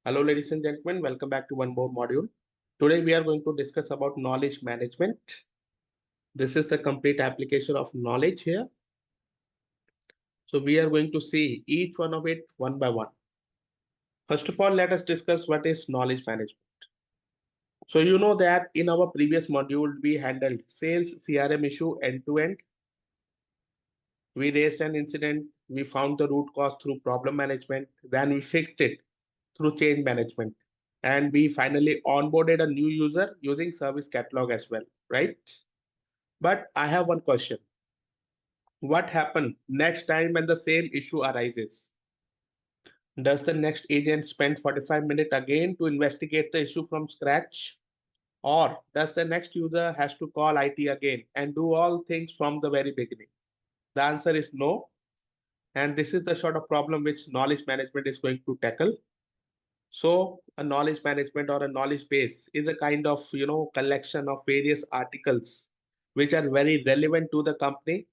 Hello, ladies and gentlemen. Welcome back to one more module. Today, we are going to discuss about knowledge management. This is the complete application of knowledge here. So we are going to see each one of it one by one. First of all, let us discuss what is knowledge management. So you know that in our previous module, we handled sales CRM issue end to end. We raised an incident. We found the root cause through problem management. Then we fixed it through change management. And we finally onboarded a new user using service catalog as well, right? But I have one question. What happens next time when the same issue arises? Does the next agent spend 45 minutes again to investigate the issue from scratch? Or does the next user has to call IT again and do all things from the very beginning? The answer is no. And this is the sort of problem which knowledge management is going to tackle. So a knowledge management or a knowledge base is a kind of, collection of various articles which are very relevant to the company.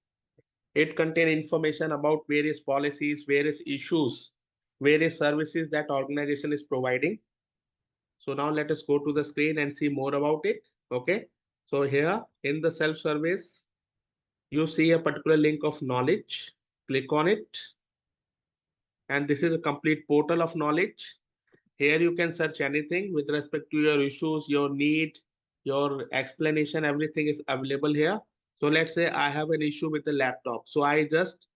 It contains information about various policies, various issues, various services that organization is providing. So now let us go to the screen and see more about it. Okay. So here in the self-service, you see a particular link of knowledge. Click on it. And this is a complete portal of knowledge. Here you can search anything with respect to your issues, your need, your explanation, everything is available here. So let's say I have an issue with the laptop. So I just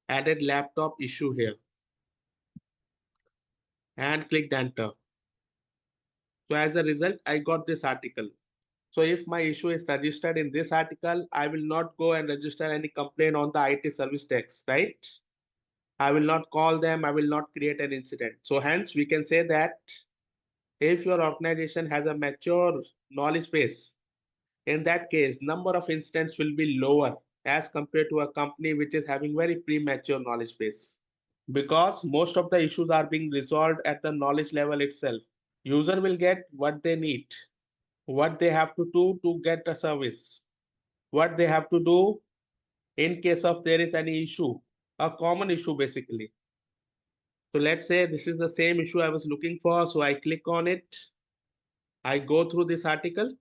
added laptop issue here and clicked enter. So as a result, I got this article. So if my issue is registered in this article, I will not go and register any complaint on the IT service desk, right? I will not call them. I will not create an incident. So hence we can say that if your organization has a mature knowledge base, in that case, number of incidents will be lower as compared to a company which is having very premature knowledge base. Because most of the issues are being resolved at the knowledge level itself. User will get what they need, what they have to get a service, what they have to do in case of there is any issue, a common issue basically. So let's say this is the same issue I was looking for. So I click on it. I go through this article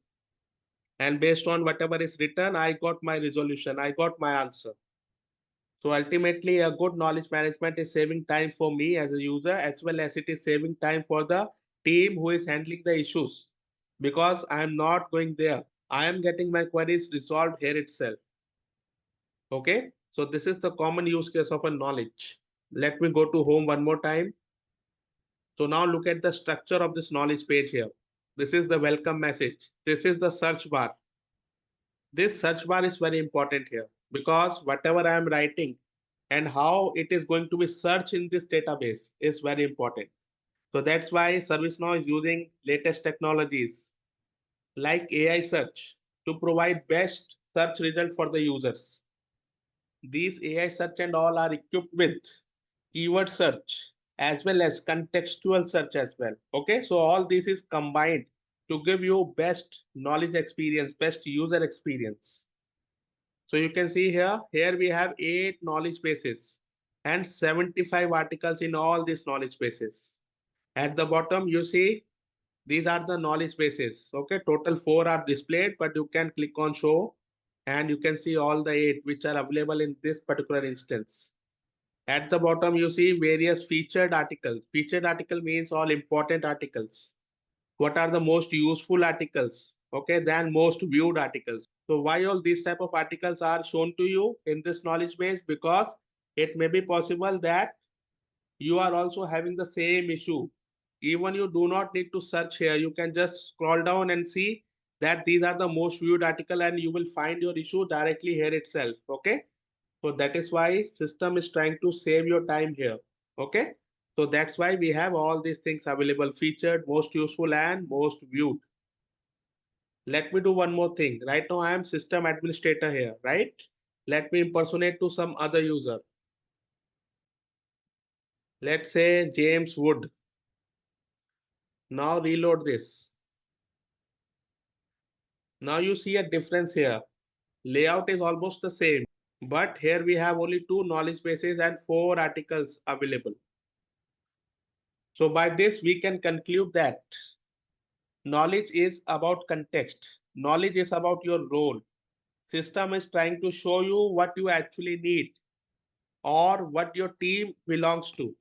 and based on whatever is written, I got my resolution. I got my answer. So ultimately, a good knowledge management is saving time for me as a user, as well as it is saving time for the team who is handling the issues. Because I am not going there. I am getting my queries resolved here itself. Okay. So this is the common use case of a knowledge. Let me go to home one more time. So now look at the structure of this knowledge page here. This is the welcome message. This is the search bar. This search bar is very important here because whatever I am writing and how it is going to be searched in this database is very important. So that's why ServiceNow is using latest technologies like AI search to provide best search result for the users. These AI search and all are equipped with keyword search as well as contextual search as well. Okay, so all this is combined to give you best knowledge experience, best user experience. So you can see here we have 8 knowledge bases and 75 articles in all these knowledge bases. At the bottom, you see these are the knowledge bases. Okay, total 4 are displayed, but you can click on show and you can see all the 8 which are available in this particular instance. At the bottom, you see various featured articles. Featured article means all important articles. What are the most useful articles? Okay, then most viewed articles. So why all these type of articles are shown to you in this knowledge base? Because it may be possible that you are also having the same issue. Even you do not need to search here. You can just scroll down and see that these are the most viewed article and you will find your issue directly here itself. Okay. So that is why system is trying to save your time here. Okay. So that's why we have all these things available, featured, most useful and most viewed. Let me do one more thing. Right now I am system administrator here, right? Let me impersonate to some other user. Let's say James Wood. Now reload this. Now you see a difference here. Layout is almost the same, but here we have only 2 knowledge bases and 4 articles available. So by this, we can conclude that knowledge is about context. Knowledge is about your role. System is trying to show you what you actually need or what your team belongs to.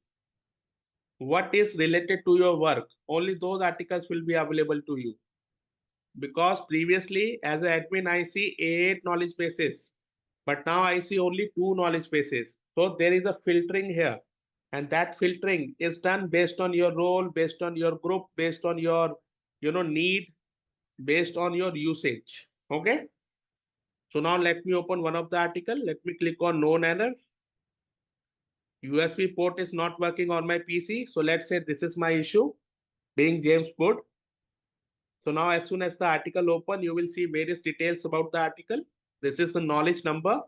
What is related to your work. Only those articles will be available to you. Because previously, as an admin, I see 8 knowledge bases, but now I see only 2 knowledge bases. So there is a filtering here, and that filtering is done based on your role, based on your group, based on your need, based on your usage. Okay. So now let me open one of the article. Let me click on known error. USB port is not working on my PC. So let's say this is my issue, being James Wood. So now as soon as the article open, you will see various details about the article. This is the knowledge number.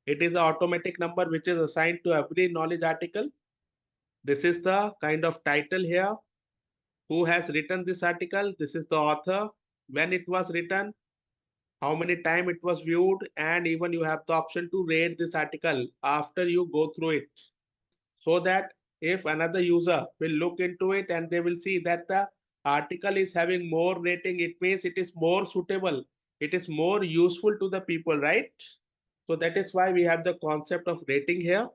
It is the automatic number which is assigned to every knowledge article. This is the kind of title here. Who has written this article? This is the author. When it was written, how many times it was viewed, and even you have the option to rate this article after you go through it. So that if another user will look into it and they will see that the article is having more rating, it means it is more suitable. It is more useful to the people, right? So that is why we have the concept of rating here.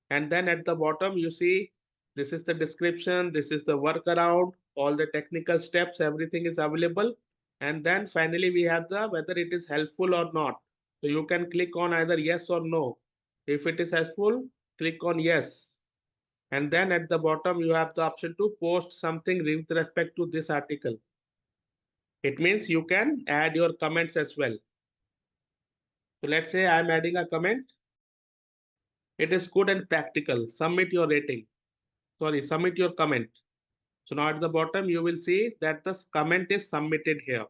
And then at the bottom, you see, this is the description, this is the workaround, all the technical steps, everything is available. And then finally, we have the whether it is helpful or not. So you can click on either yes or no. If it is helpful, click on yes. And then at the bottom, you have the option to post something with respect to this article. It means you can add your comments as well. So let's say I'm adding a comment. It is good and practical. Submit your rating. Sorry, submit your comment. So now at the bottom, you will see that the comment is submitted here.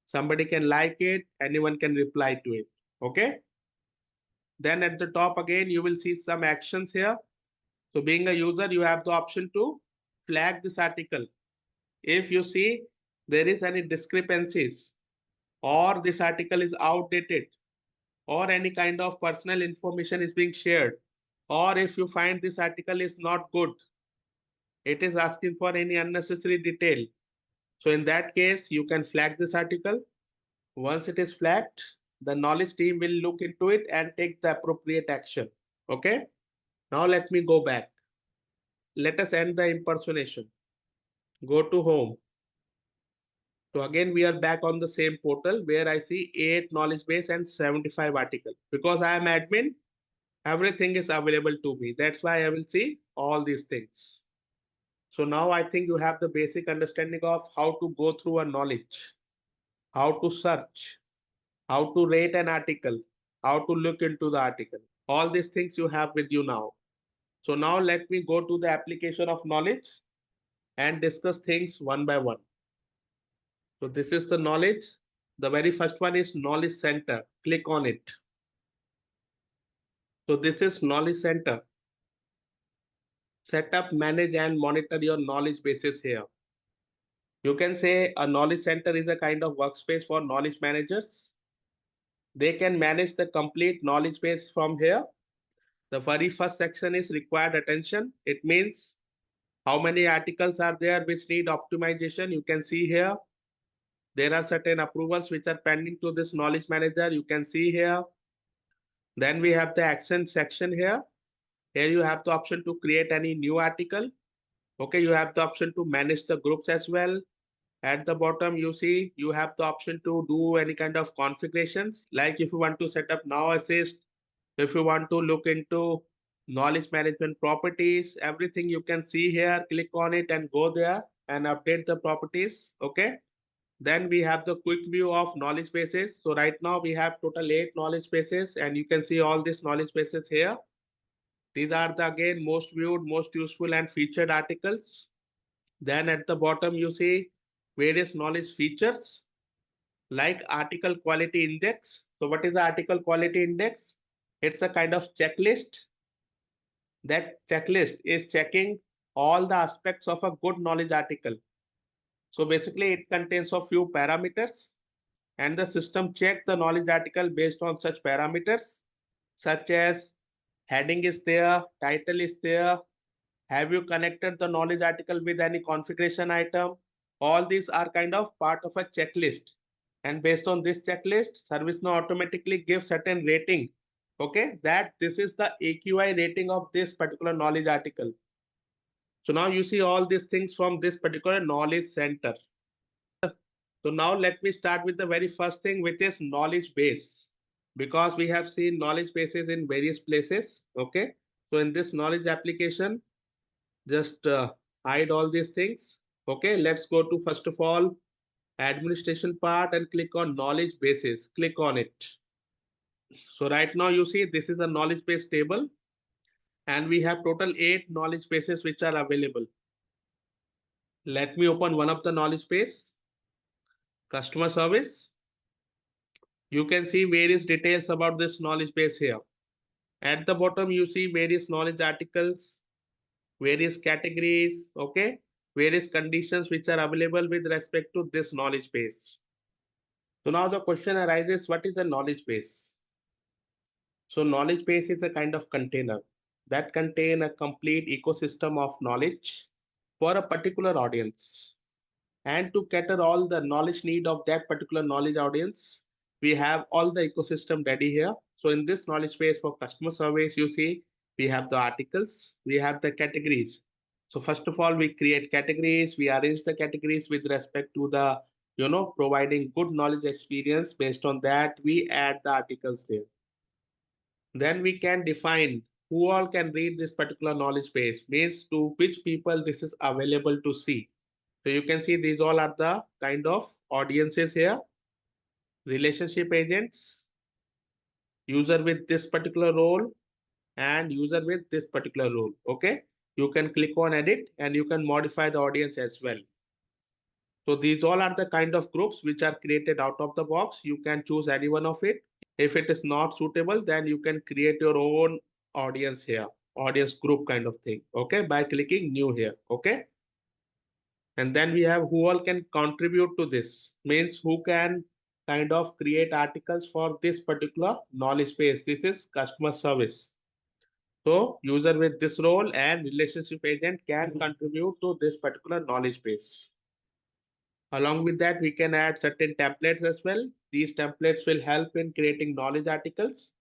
Somebody can like it, anyone can reply to it. Okay. Then at the top again, you will see some actions here. So being a user, you have the option to flag this article. If you see there is any discrepancies or this article is outdated or any kind of personal information is being shared, or if you find this article is not good, it is asking for any unnecessary detail. So in that case, you can flag this article. Once it is flagged, the knowledge team will look into it and take the appropriate action. Okay. Now let me go back. Let us end the impersonation. Go to home. So again, we are back on the same portal where I see 8 knowledge base and 75 articles. Because I am admin, everything is available to me. That's why I will see all these things. So now I think you have the basic understanding of how to go through a knowledge, how to search, how to rate an article, how to look into the article. All these things you have with you now. So now let me go to the application of knowledge and discuss things one by one. So this is the knowledge. The very first one is knowledge center. Click on it. So this is knowledge center. Set up, manage and monitor your knowledge bases here. You can say a knowledge center is a kind of workspace for knowledge managers. They can manage the complete knowledge base from here. The very first section is required attention. It means how many articles are there which need optimization. You can see here. There are certain approvals which are pending to this knowledge manager. You can see here. Then we have the action section here. Here you have the option to create any new article. Okay, you have the option to manage the groups as well. At the bottom, you see you have the option to do any kind of configurations. Like if you want to set up Now Assist, if you want to look into knowledge management properties, everything you can see here. Click on it and go there and update the properties. Okay. Then we have the quick view of knowledge bases. So right now we have total 8 knowledge bases and you can see all these knowledge bases here. These are the again most viewed, most useful and featured articles. Then at the bottom you see various knowledge features like article quality index. So what is the article quality index? It's a kind of checklist. That checklist is checking all the aspects of a good knowledge article. So basically it contains a few parameters and the system check the knowledge article based on such parameters such as heading is there, title is there, Have you connected the knowledge article with any configuration item? All these are kind of part of a checklist. And based on this checklist, ServiceNow automatically gives certain rating. Okay, that this is the AQI rating of this particular knowledge article. So now you see all these things from this particular knowledge center. So now let me start with the very first thing, which is knowledge base. Because we have seen knowledge bases in various places. Okay. So in this knowledge application, just hide all these things. Okay. Let's go to first of all, administration part and click on knowledge bases. Click on it. So right now you see this is a knowledge base table and we have total 8 knowledge bases which are available. Let me open one of the knowledge base, customer service. You can see various details about this knowledge base here. At the bottom, you see various knowledge articles, various categories, okay, various conditions which are available with respect to this knowledge base. So now the question arises, what is a knowledge base? So knowledge base is a kind of container that contain a complete ecosystem of knowledge for a particular audience. And to cater all the knowledge need of that particular knowledge audience, we have all the ecosystem ready here. So in this knowledge base for customer service, you see, we have the articles, we have the categories. So first of all, we create categories, we arrange the categories with respect to the, providing good knowledge experience. Based on that, we add the articles there. Then we can define who all can read this particular knowledge base, means to which people this is available to see. So you can see these all are the kind of audiences here. Relationship agents, user with this particular role, and user with this particular role. Okay. You can click on edit and you can modify the audience as well. So these all are the kind of groups which are created out of the box. You can choose any one of it. If it is not suitable, then you can create your own audience here, audience group kind of thing. Okay. By clicking new here. Okay. And then we have who all can contribute to this, means who can kind of create articles for this particular knowledge base. This is customer service. So user with this role and relationship agent can contribute to this particular knowledge base. Along with that, we can add certain templates as well. These templates will help in creating knowledge articles.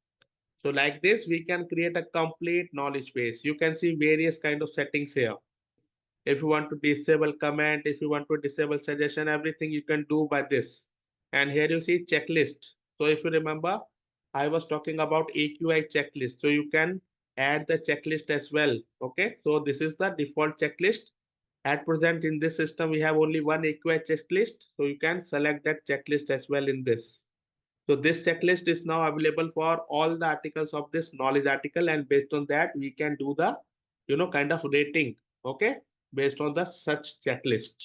So like this, we can create a complete knowledge base. You can see various kind of settings here. If you want to disable comment, if you want to disable suggestion, everything you can do by this. And here you see checklist. So if you remember, I was talking about AQI checklist. So you can add the checklist as well. Okay. So this is the default checklist. At present in this system, we have only one AQI checklist. So you can select that checklist as well in this. So this checklist is now available for all the articles of this knowledge article. And based on that, we can do the, kind of rating. Okay. Based on the such checklist.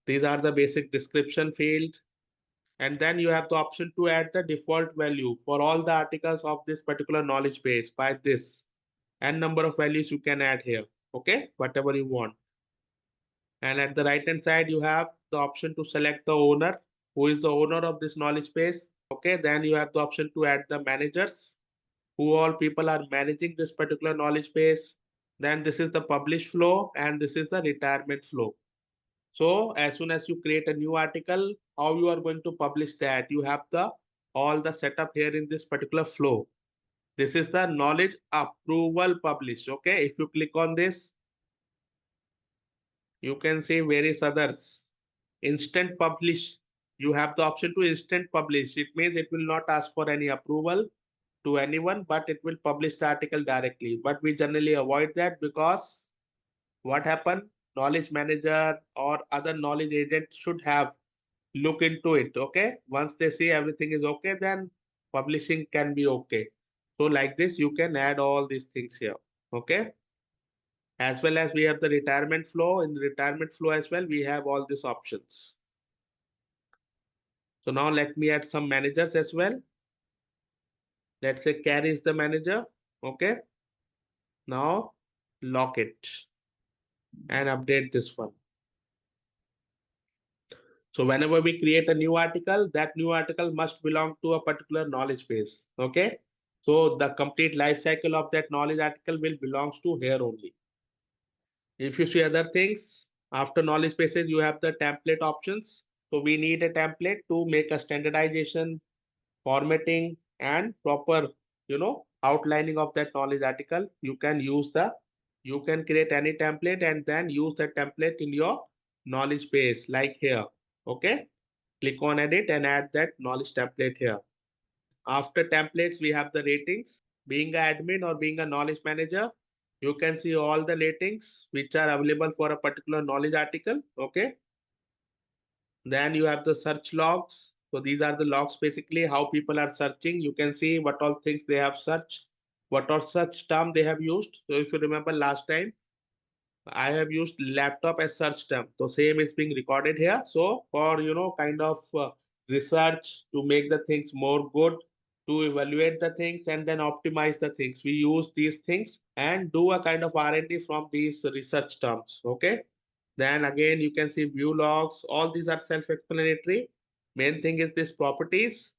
These are the basic description field. And then you have the option to add the default value for all the articles of this particular knowledge base by this. And number of values you can add here. Okay, whatever you want. And at the right hand side, you have the option to select the owner. Who is the owner of this knowledge base? Okay, then you have the option to add the managers. Who all people are managing this particular knowledge base. Then this is the publish flow and this is the retirement flow. So as soon as you create a new article, how you are going to publish that? You have the all the setup here in this particular flow. This is the knowledge approval publish. Okay, if you click on this, you can see various others. Instant publish. You have the option to instant publish. It means it will not ask for any approval to anyone, but it will publish the article directly. But we generally avoid that because what happened? Knowledge manager or other knowledge agent should have look into it. Okay. Once they see everything is okay, then publishing can be okay. So like this, you can add all these things here. Okay. As well as we have the retirement flow. In the retirement flow as well, we have all these options. So now let me add some managers as well. Let's say Carrie is the manager. Okay. Now lock it and update this one. So whenever we create a new article, that new article must belong to a particular knowledge base. Okay. So the complete life cycle of that knowledge article will belongs to here only. If you see other things, after knowledge bases, you have the template options. So we need a template to make a standardization, formatting, and proper, outlining of that knowledge article. You can create any template and then use that template in your knowledge base, like here. Okay. Click on edit and add that knowledge template here. After templates, we have the ratings. Being an admin or being a knowledge manager, you can see all the ratings which are available for a particular knowledge article. Okay. Then you have the search logs. So these are the logs, basically how people are searching. You can see what all things they have searched, what all search term they have used. So if you remember last time, I have used laptop as search term. So same is being recorded here. So for, kind of research to make the things more good, to evaluate the things and then optimize the things, we use these things and do a kind of R&D from these research terms. Okay. Then again, you can see view logs. All these are self-explanatory. Main thing is this properties.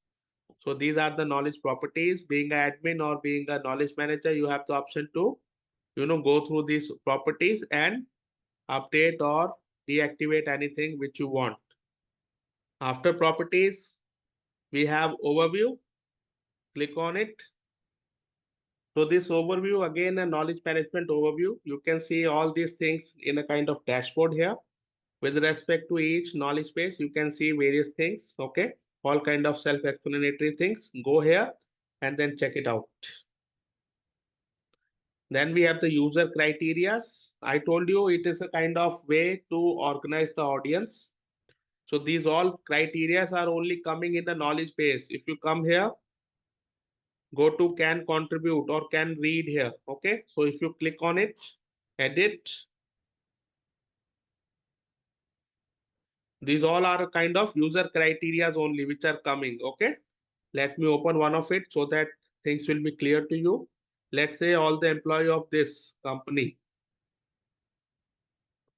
So these are the knowledge properties. Being an admin or being a knowledge manager, you have the option to, go through these properties and update or deactivate anything which you want. After properties, we have overview. Click on it. So this overview, again, a knowledge management overview. You can see all these things in a kind of dashboard here. With respect to each knowledge base, you can see various things. Okay. All kind of self-explanatory things. Go here and then check it out. Then we have the user criteria. I told you it is a kind of way to organize the audience. So these all criteria are only coming in the knowledge base. If you come here, go to can contribute or can read here. Okay. So if you click on it, edit, these all are kind of user criteria only which are coming. Okay. Let me open one of it so that things will be clear to you. Let's say all the employee of this company.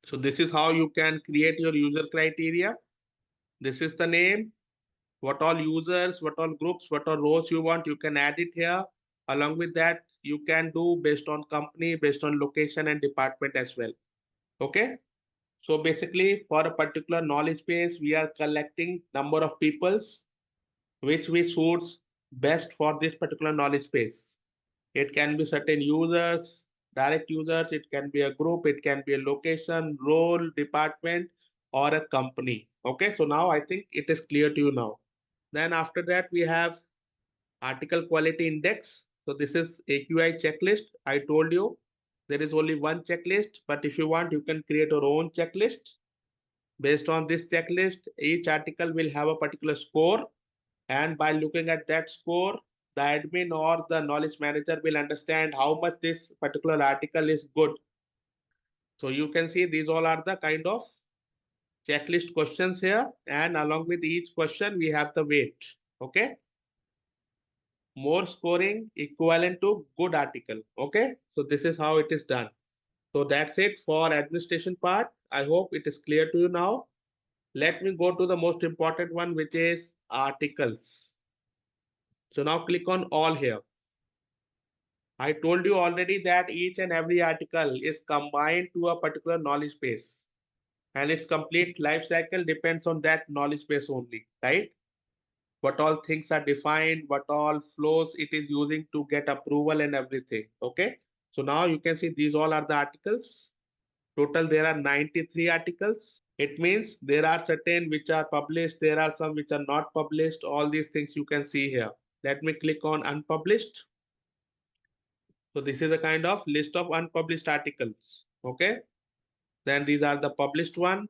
So this is how you can create your user criteria. This is the name, what all users, what all groups, what all rows you want, you can add it here. Along with that, you can do based on company, based on location and department as well. Okay. So basically for a particular knowledge base, we are collecting number of peoples which we suits best for this particular knowledge base. It can be certain users, direct users, it can be a group, it can be a location, role, department, or a company. Okay, so now I think it is clear to you now. Then after that, we have article quality index. So this is AQI checklist. I told you there is only one checklist, but if you want, you can create your own checklist. Based on this checklist, each article will have a particular score. And by looking at that score, the admin or the knowledge manager will understand how much this particular article is good. So you can see these all are the kind of checklist questions here. And along with each question, we have the weight. Okay. More scoring equivalent to good article. Okay. So this is how it is done. So that's it for administration part. I hope it is clear to you now. Let me go to the most important one, which is articles. So now click on all here. I told you already that each and every article is combined to a particular knowledge base and its complete life cycle depends on that knowledge base only, right? What all things are defined, what all flows it is using to get approval and everything. Okay. So now you can see these all are the articles. Total, there are 93 articles. It means there are certain which are published. There are some which are not published. All these things you can see here. Let me click on unpublished. So this is a kind of list of unpublished articles. Okay. Then these are the published one.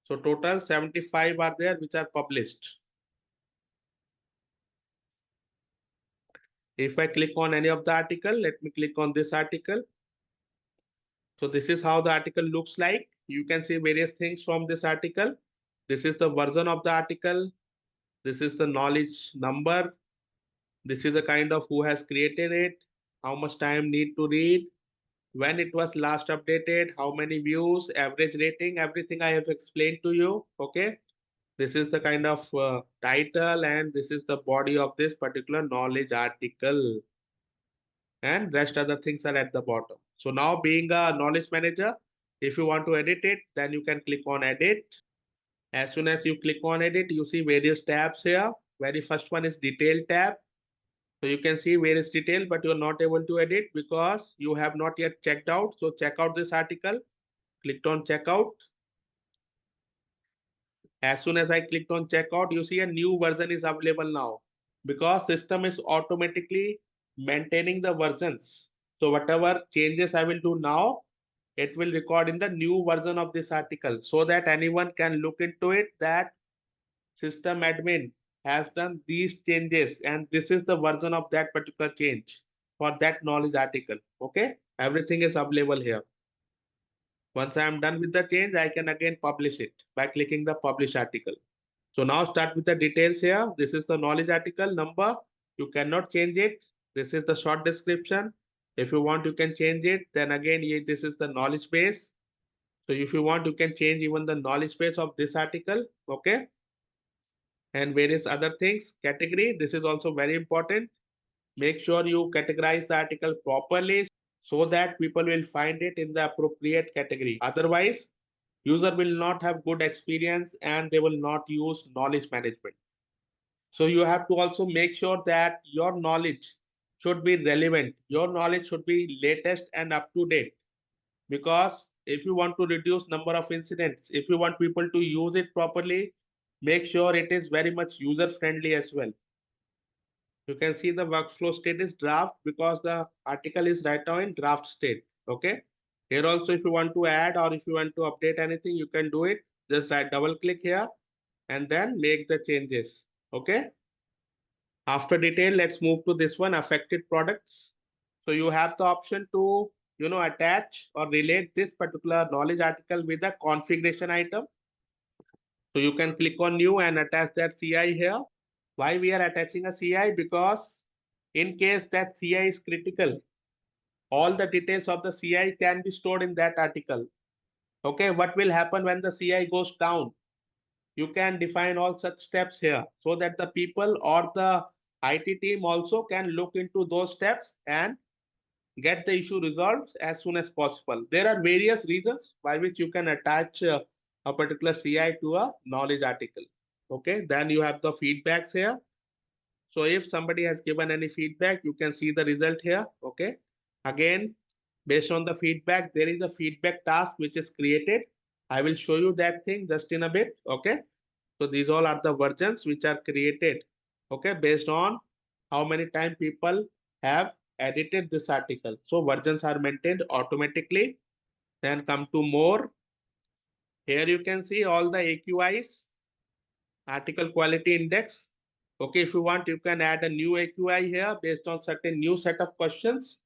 So total 75 are there which are published. If I click on any of the article, let me click on this article. So this is how the article looks like. You can see various things from this article. This is the version of the article. This is the knowledge number. This is the kind of who has created it, how much time need to read, when it was last updated, how many views, average rating, everything I have explained to you. Okay. This is the kind of title and this is the body of this particular knowledge article and rest other things are at the bottom. So now being a knowledge manager, if you want to edit it, then you can click on edit. As soon as you click on edit, you see various tabs here. Very first one is detail tab. So you can see various detail, but you're not able to edit because you have not yet checked out. So check out this article, clicked on checkout. As soon as I clicked on checkout, you see a new version is available now because system is automatically maintaining the versions. So whatever changes I will do now, it will record in the new version of this article so that anyone can look into it that system admin has done these changes and this is the version of that particular change for that knowledge article. Okay, everything is available here. Once I am done with the change, I can again publish it by clicking the publish article. So now start with the details here. This is the knowledge article number. You cannot change it. This is the short description. If you want, you can change it. Then again, this is the knowledge base. So if you want, you can change even the knowledge base of this article. Okay. And various other things. Category. This is also very important. Make sure you categorize the article properly so that people will find it in the appropriate category. Otherwise, user will not have good experience and they will not use knowledge management. So you have to also make sure that your knowledge should be relevant. Your knowledge should be latest and up to date. Because if you want to reduce number of incidents, if you want people to use it properly, make sure it is very much user friendly as well. You can see the workflow state is draft because the article is right now in draft state. Okay. Here also, if you want to add or if you want to update anything, you can do it. Just double click here and then make the changes. Okay. After detail, let's move to this one, affected products. So you have the option to, attach or relate this particular knowledge article with a configuration item. So you can click on new and attach that CI here. Why we are attaching a CI? Because in case that CI is critical, all the details of the CI can be stored in that article. Okay, what will happen when the CI goes down? You can define all such steps here so that the people or the IT team also can look into those steps and get the issue resolved as soon as possible. There are various reasons by which you can attach a particular CI to a knowledge article. Okay, then you have the feedbacks here. So if somebody has given any feedback, you can see the result here. Okay, again, based on the feedback, there is a feedback task which is created. I will show you that thing just in a bit. Okay, so these all are the versions which are created. Okay, based on how many times people have edited this article. So versions are maintained automatically. Then come to more. Here you can see all the AQIs, article quality index. Okay, if you want, you can add a new AQI here based on certain new set of questions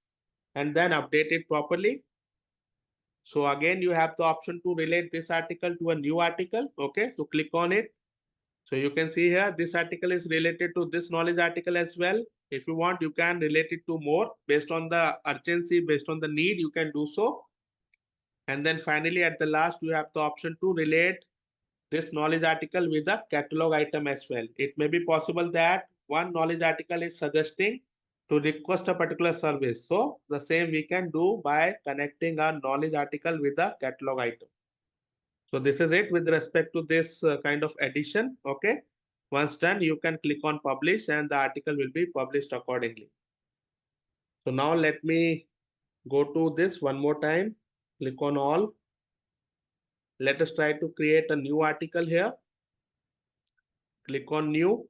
and then update it properly. So again, you have the option to relate this article to a new article. Okay, so click on it. So you can see here, this article is related to this knowledge article as well. If you want, you can relate it to more based on the urgency, based on the need, you can do so. And then finally, at the last, you have the option to relate this knowledge article with a catalog item as well. It may be possible that one knowledge article is suggesting to request a particular service. So the same we can do by connecting our knowledge article with a catalog item. So this is it with respect to this kind of addition. Okay. Once done, you can click on publish and the article will be published accordingly. So now let me go to this one more time. Click on all. Let us try to create a new article here. Click on new.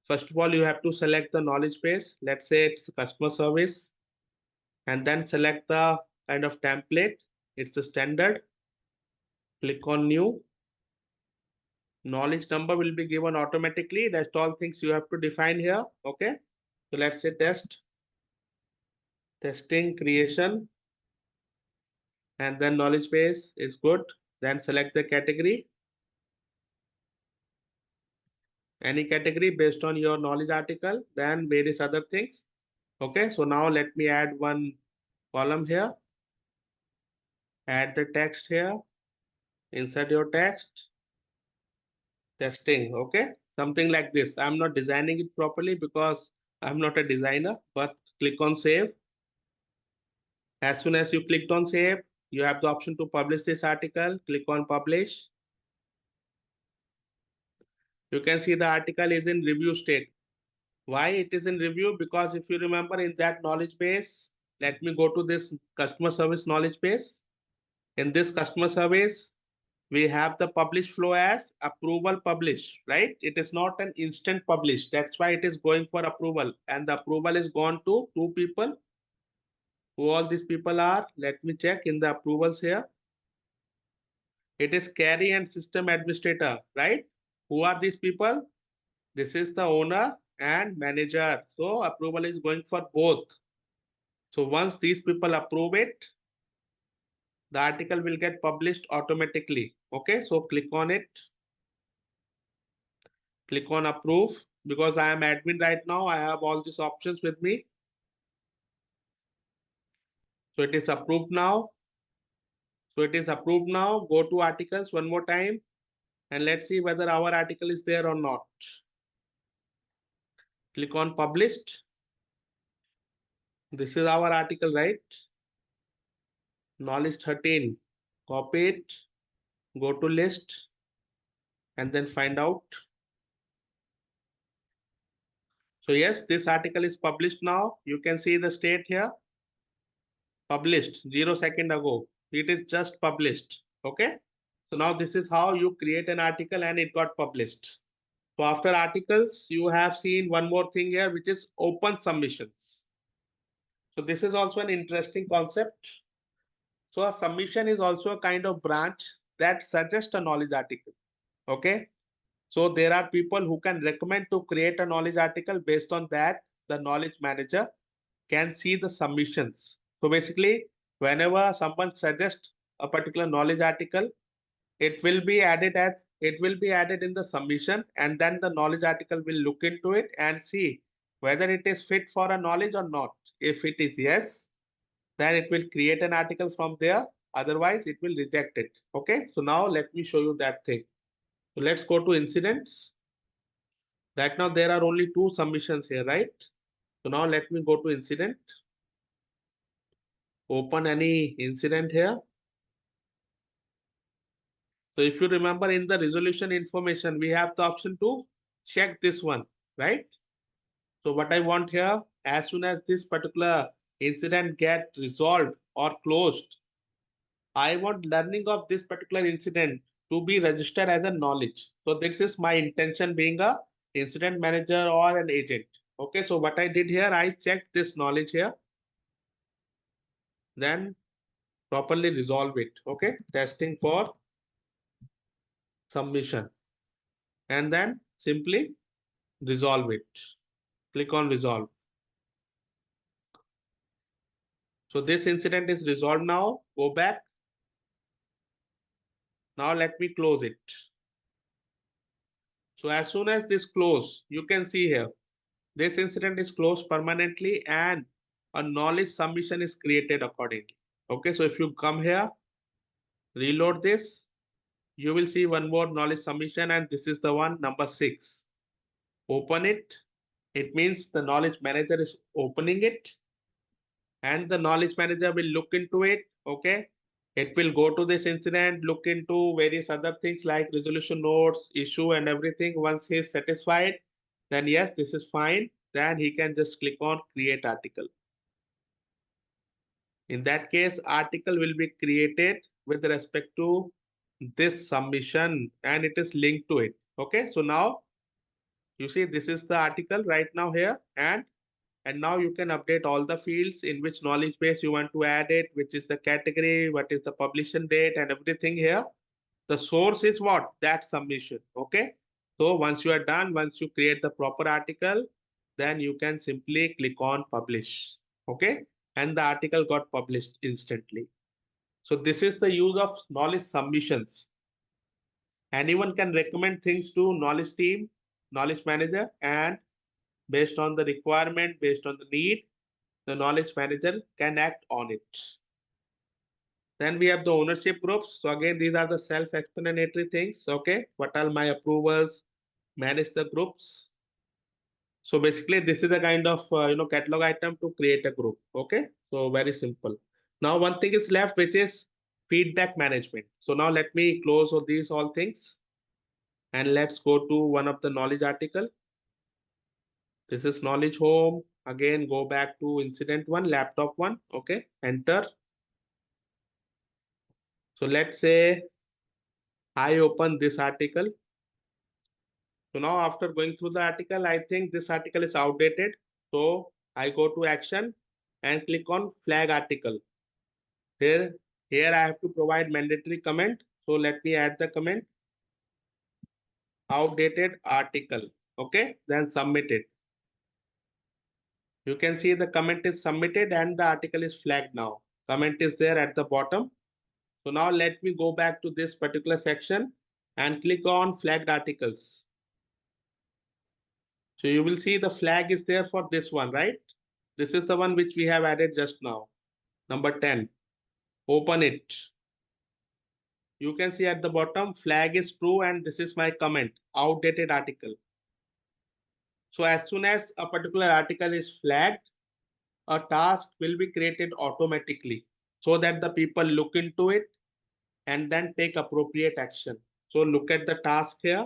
First of all, you have to select the knowledge base. Let's say it's customer service. And then select the kind of template. It's a standard. Click on new. Knowledge number will be given automatically. That's all things you have to define here. Okay. So let's say testing, creation, and then knowledge base is good. Then select the category. Any category based on your knowledge article, then various other things. Okay. So now let me add one column here. Add the text here. Insert your text. Testing. Okay. Something like this. I'm not designing it properly because I'm not a designer, but click on save. As soon as you clicked on save, you have the option to publish this article. Click on publish. You can see the article is in review state. Why it is in review? Because if you remember in that knowledge base, let me go to this customer service knowledge base. In this customer service, we have the publish flow as approval publish, right? It is not an instant publish. That's why it is going for approval. And the approval is gone to two people. Who all these people are? Let me check in the approvals here. It is carry and system administrator, right? Who are these people? This is the owner and manager. So approval is going for both. So once these people approve it, the article will get published automatically. Okay, so click on it. Click on approve. Because I am admin right now, I have all these options with me. So it is approved now. So it is approved now. Go to articles one more time and let's see whether our article is there or not. Click on published. This is our article, right? Knowledge 13. Copy it. Go to list and then find out. So yes, this article is published now. You can see the state here. Published 0 second ago. It is just published. Okay. So now this is how you create an article and it got published. So after articles, you have seen one more thing here, which is open submissions. So this is also an interesting concept. So a submission is also a kind of branch that suggests a knowledge article. Okay. So there are people who can recommend to create a knowledge article. Based on that, the knowledge manager can see the submissions. So basically, whenever someone suggests a particular knowledge article, it will be added in the submission, and then the knowledge article will look into it and see whether it is fit for a knowledge or not. If it is yes, then it will create an article from there. Otherwise, it will reject it. Okay. So now let me show you that thing. So let's go to incidents. Right now, there are only two submissions here, right? So now let me go to incident. Open any incident here. So if you remember in the resolution information, we have the option to check this one, right? So what I want here, as soon as this particular incident get resolved or closed, I want learning of this particular incident to be registered as a knowledge. So this is my intention being a incident manager or an agent. Okay, so what I did here, I checked this knowledge here, then properly resolve it. Okay, testing for submission, and then simply resolve it. Click on resolve. So this incident is resolved now. Go back. Now let me close it. So as soon as this close, you can see here, this incident is closed permanently and a knowledge submission is created accordingly. Okay, so if you come here, reload this, you will see one more knowledge submission, and this is the one, number 6. Open it. It means the knowledge manager is opening it and the knowledge manager will look into it. Okay. It will go to this incident, look into various other things like resolution notes, issue and everything. Once he is satisfied, then yes, this is fine. Then he can just click on create article. In that case, article will be created with respect to this submission and it is linked to it. Okay. So now you see this is the article right now here, and now you can update all the fields in which knowledge base you want to add it, which is the category, what is the publication date and everything here. The source is what? That submission. Okay. So once you are done, once you create the proper article, then you can simply click on publish. Okay. And the article got published instantly. So this is the use of knowledge submissions. Anyone can recommend things to knowledge team, knowledge manager, and based on the requirement, based on the need, the knowledge manager can act on it. Then we have the ownership groups. So again, these are the self-explanatory things. Okay, what are my approvals? Manage the groups. So basically, this is a kind of catalog item to create a group. Okay, so very simple. Now one thing is left, which is feedback management. So now let me close all these all things and let's go to one of the knowledge article. This is knowledge home. Again, go back to incident one, laptop one. Okay, enter. So let's say I open this article. So now after going through the article, I think this article is outdated. So I go to action and click on flag article. Here I have to provide mandatory comment. So let me add the comment, outdated article. Okay, then submit it. You can see the comment is submitted and the article is flagged now. Comment is there at the bottom. So now let me go back to this particular section and click on flagged articles. So you will see the flag is there for this one, right? This is the one which we have added just now. Number 10. Open it. You can see at the bottom flag is true and this is my comment, outdated article. So as soon as a particular article is flagged, a task will be created automatically so that the people look into it and then take appropriate action. So look at the task here.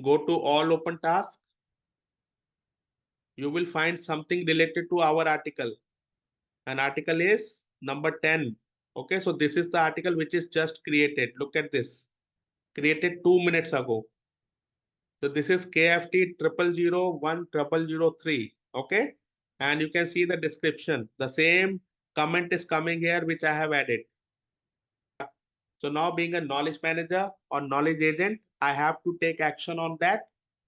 Go to all open tasks. You will find something related to our article. An article is number 10. Okay, so this is the article which is just created. Look at this. Created 2 minutes ago. So this is KFT 0001003. Okay, and you can see the description. The same comment is coming here which I have added. So now being a knowledge manager or knowledge agent, I have to take action on that.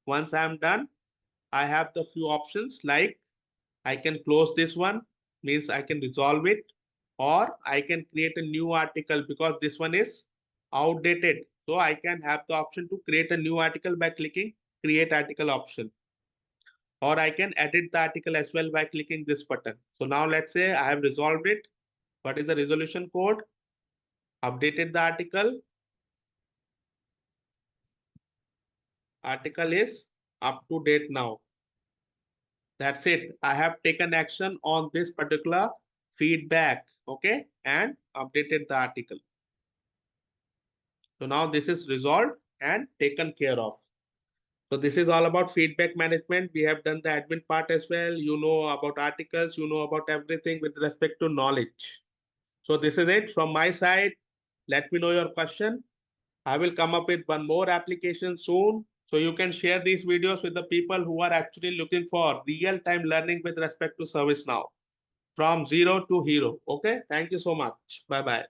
Once I am done, I have the few options like I can close this one, means I can resolve it, or I can create a new article because this one is outdated. So I can have the option to create a new article by clicking create article option. Or I can edit the article as well by clicking this button. So now let's say I have resolved it. What is the resolution code? Updated the article. Article is up to date now. That's it. I have taken action on this particular feedback, okay, and updated the article. So now this is resolved and taken care of. So this is all about feedback management. We have done the admin part as well. You know about articles, you know about everything with respect to knowledge. So this is it from my side. Let me know your question. I will come up with one more application soon. So you can share these videos with the people who are actually looking for real-time learning with respect to ServiceNow from zero to hero. Okay. Thank you so much. Bye-bye.